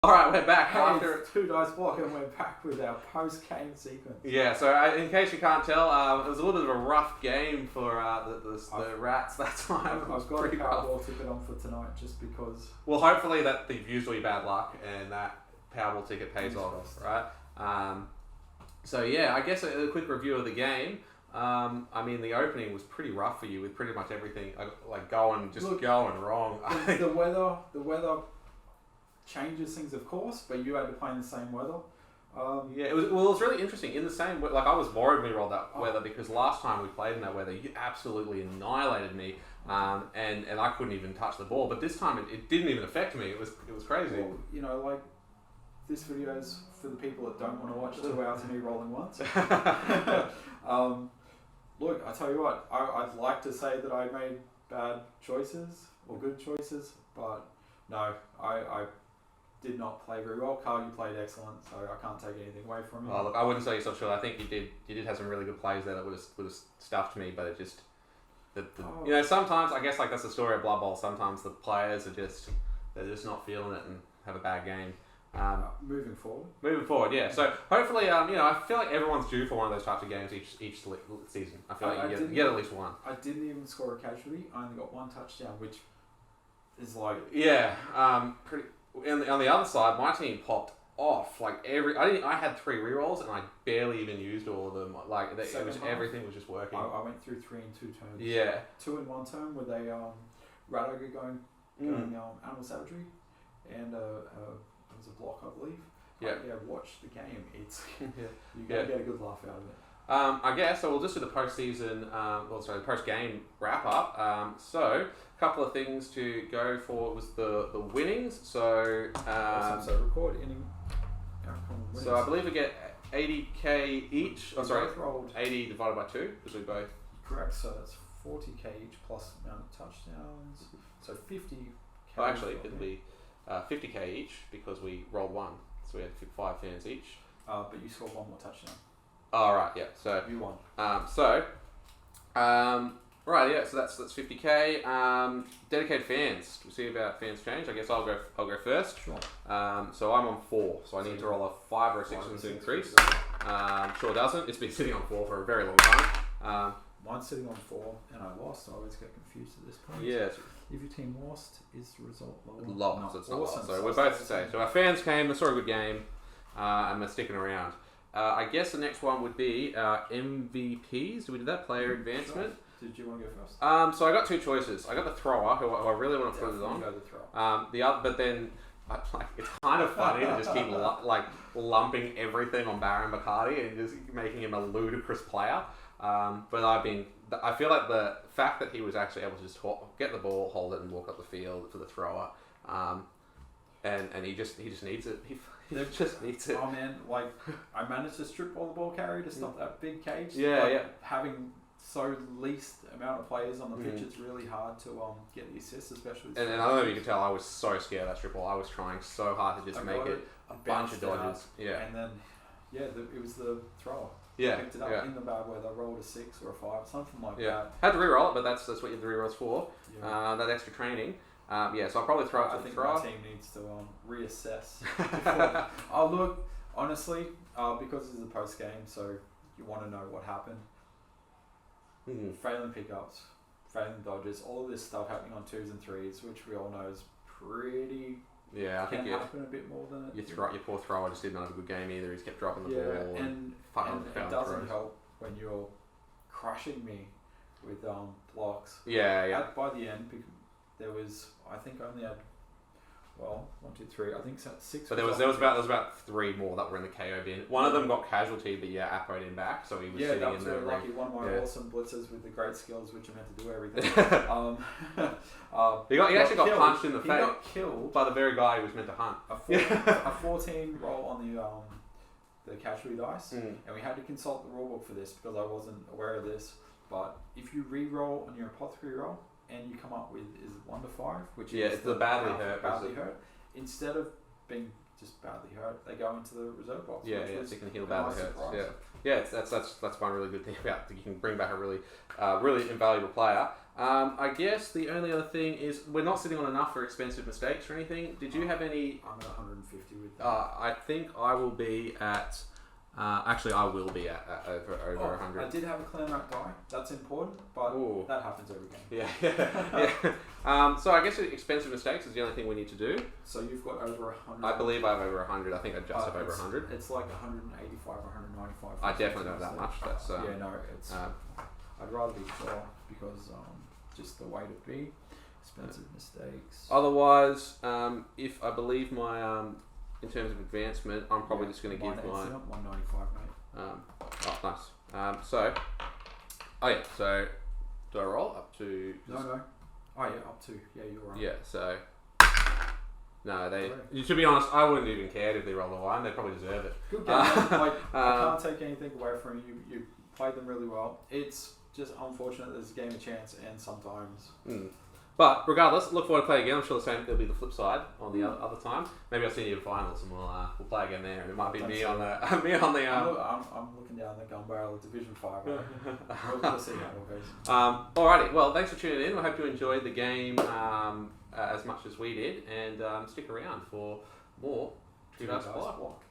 Alright, we're back Hey, after... it's 2 dice block and we're back with our post-game sequence. Yeah, so in case you can't tell, it was a little bit of a rough game for the Rats that time. I've got a Powerball ticket on for tonight just because... Well, hopefully that they've used all your bad luck and that Powerball ticket pays off, right? So yeah, I guess a quick review of the game. I mean, the opening was pretty rough for you with pretty much everything like going wrong. The weather changes things, of course, but you had to play in the same weather. Yeah, it was really interesting. In the same way, like I was worried when we rolled that weather because last time we played in that weather, you absolutely annihilated me, and I couldn't even touch the ball. But this time, it didn't even affect me. It was crazy. Well, you know, like this video is for the people that don't want to watch 2 hours of me rolling once. Look, I tell you what, I'd like to say that I made bad choices or good choices, but no, I did not play very well. Carl, you played excellent, so I can't take anything away from you. Oh, look, I wouldn't say you're so sure. I think you did have some really good plays there that would have stuffed me, but it just you know, sometimes I guess like that's the story of Blood Bowl. Sometimes the players are they're just not feeling it and have a bad game. Moving forward, yeah. So hopefully, you know, I feel like everyone's due for one of those types of games each season. I feel like you get at least one. I didn't even score a casualty. I only got 1 touchdown, which is like pretty. On the other side, my team popped off. Like I had 3 rerolls and I barely even used all of them. Like everything was just working. I went through 3 in 2 turns. Yeah. 2 in 1 turn with a rat ogre going animal savagery, and it was a block, I believe. Yeah. Watch the game. It's you get a good laugh out of it. I guess so. We'll just do the postseason. The post-game wrap-up. So, a couple of things to go for was the winnings. So, Awesome. So record inning. So I believe we get 80k each. Oh, sorry, rolled 80 divided by 2 because we both. Correct. So that's 40k each plus amount of touchdowns. So 50. Oh, actually, it'll be 50k each because we rolled 1. So we had 5 fans each. But you scored 1 more touchdown. Oh, right, yeah. So you won. Right, yeah. So that's 50k. Dedicated fans. We'll see about fans change. I guess I'll go first. Sure. So I'm on 4. So I need to roll a 5 or a 6 and increase. Sure doesn't. It's been sitting on 4 for a very long time. Mine's sitting on 4, and I lost. I always get confused at this point. Yeah. If your team lost, is the result lower? Lost. It's not lost. So we're both the same. So our fans came. They saw a good game, and they're sticking around. I guess the next one would be MVPs. Do we do that? Player advancement. Sure. Did you want to go first? So I got 2 choices. I got the thrower, who I really want to put it on. Go the thrower. The other, but then it's kind of funny to just keep lumping everything on Baron McCarty and just making him a ludicrous player. But I feel like the fact that he was actually able to just get the ball, hold it, and walk up the field for the thrower, and he just needs it. He just needs it. Oh man, like I managed to strip all the ball carry to stop that big cage. Yeah. Having so least amount of players on the pitch, it's really hard to get the assists, especially. And I don't know if you can tell, I was so scared of that strip ball. I was trying so hard to just make it a bunch of dodges. Yeah. And then, it was the thrower. Yeah. Picked it up in the bad weather, rolled a 6 or a 5, something like that. Had to re-roll it, but that's what you have the re-rolls for. Yeah. That extra training. So I'll probably throw it to the thrower. My team needs to reassess. Look, honestly, because this is a post game, so you want to know what happened. Failing pickups, failing dodges, all of this stuff happening on 2s and 3s, which we all know is pretty. Yeah, I think happen a bit more than it. Your poor thrower just didn't have a good game either. He's kept dropping the ball. And it doesn't help when you're crushing me with blocks. Yeah. By the end, there was, I think, only had 1, 2, 3. I think 6. But there was about 3 more that were in the KO bin. One of them got casualty, but Appoed him back, so he was sitting in the ring. Lucky. One of my awesome blitzers with the great skills, which are meant to do everything. He actually got punched in the face. He got killed by the very guy he was meant to hunt. A 14 roll on the casualty dice, and we had to consult the rulebook for this because I wasn't aware of this. But if you re-roll on your apothecary roll, and you come up with 1 to 5, which is it's the badly hurt. Instead of being just badly hurt, they go into the reserve box. Yeah, which yeah, was so you can heal a badly nice hurts. surprise. Yeah, yeah, that's one really good thing about it. You can bring back a really invaluable player. I guess the only other thing is we're not sitting on enough for expensive mistakes or anything. Did you have any? I'm at 150 with that. I think I will be at. Actually, I will be at over 100. I did have a clean out die. That's important, but Ooh. that happens every game. Yeah. So I guess expensive mistakes is the only thing we need to do. So you've got over 100. I believe I have over 100. I think I just have over 100. It's like 185 or 195. I definitely don't have that much. That's yeah, no, it's. I'd rather be sure because just the way to be. Expensive mistakes. Otherwise, if I believe my in terms of advancement, I'm probably just going to give my 195, mate. nice. So do I roll up to? No. Oh yeah, up to. Yeah, you're right. Yeah. So no, you should be honest. I wouldn't even care if they roll a 1. They probably deserve it. Good game. I can't take anything away from you. You played them really well. It's just unfortunate there's a game of chance, and sometimes. But regardless, look forward to play again. I'm sure the same. There'll be the flip side on the other time. Maybe I'll see you in finals, and we'll play again there. And it might be me on the. I'm looking down the gun barrel of Division 5. We'll see how it goes. Alrighty. Well, thanks for tuning in. I hope you enjoyed the game as much as we did, and stick around for more True Dice Block.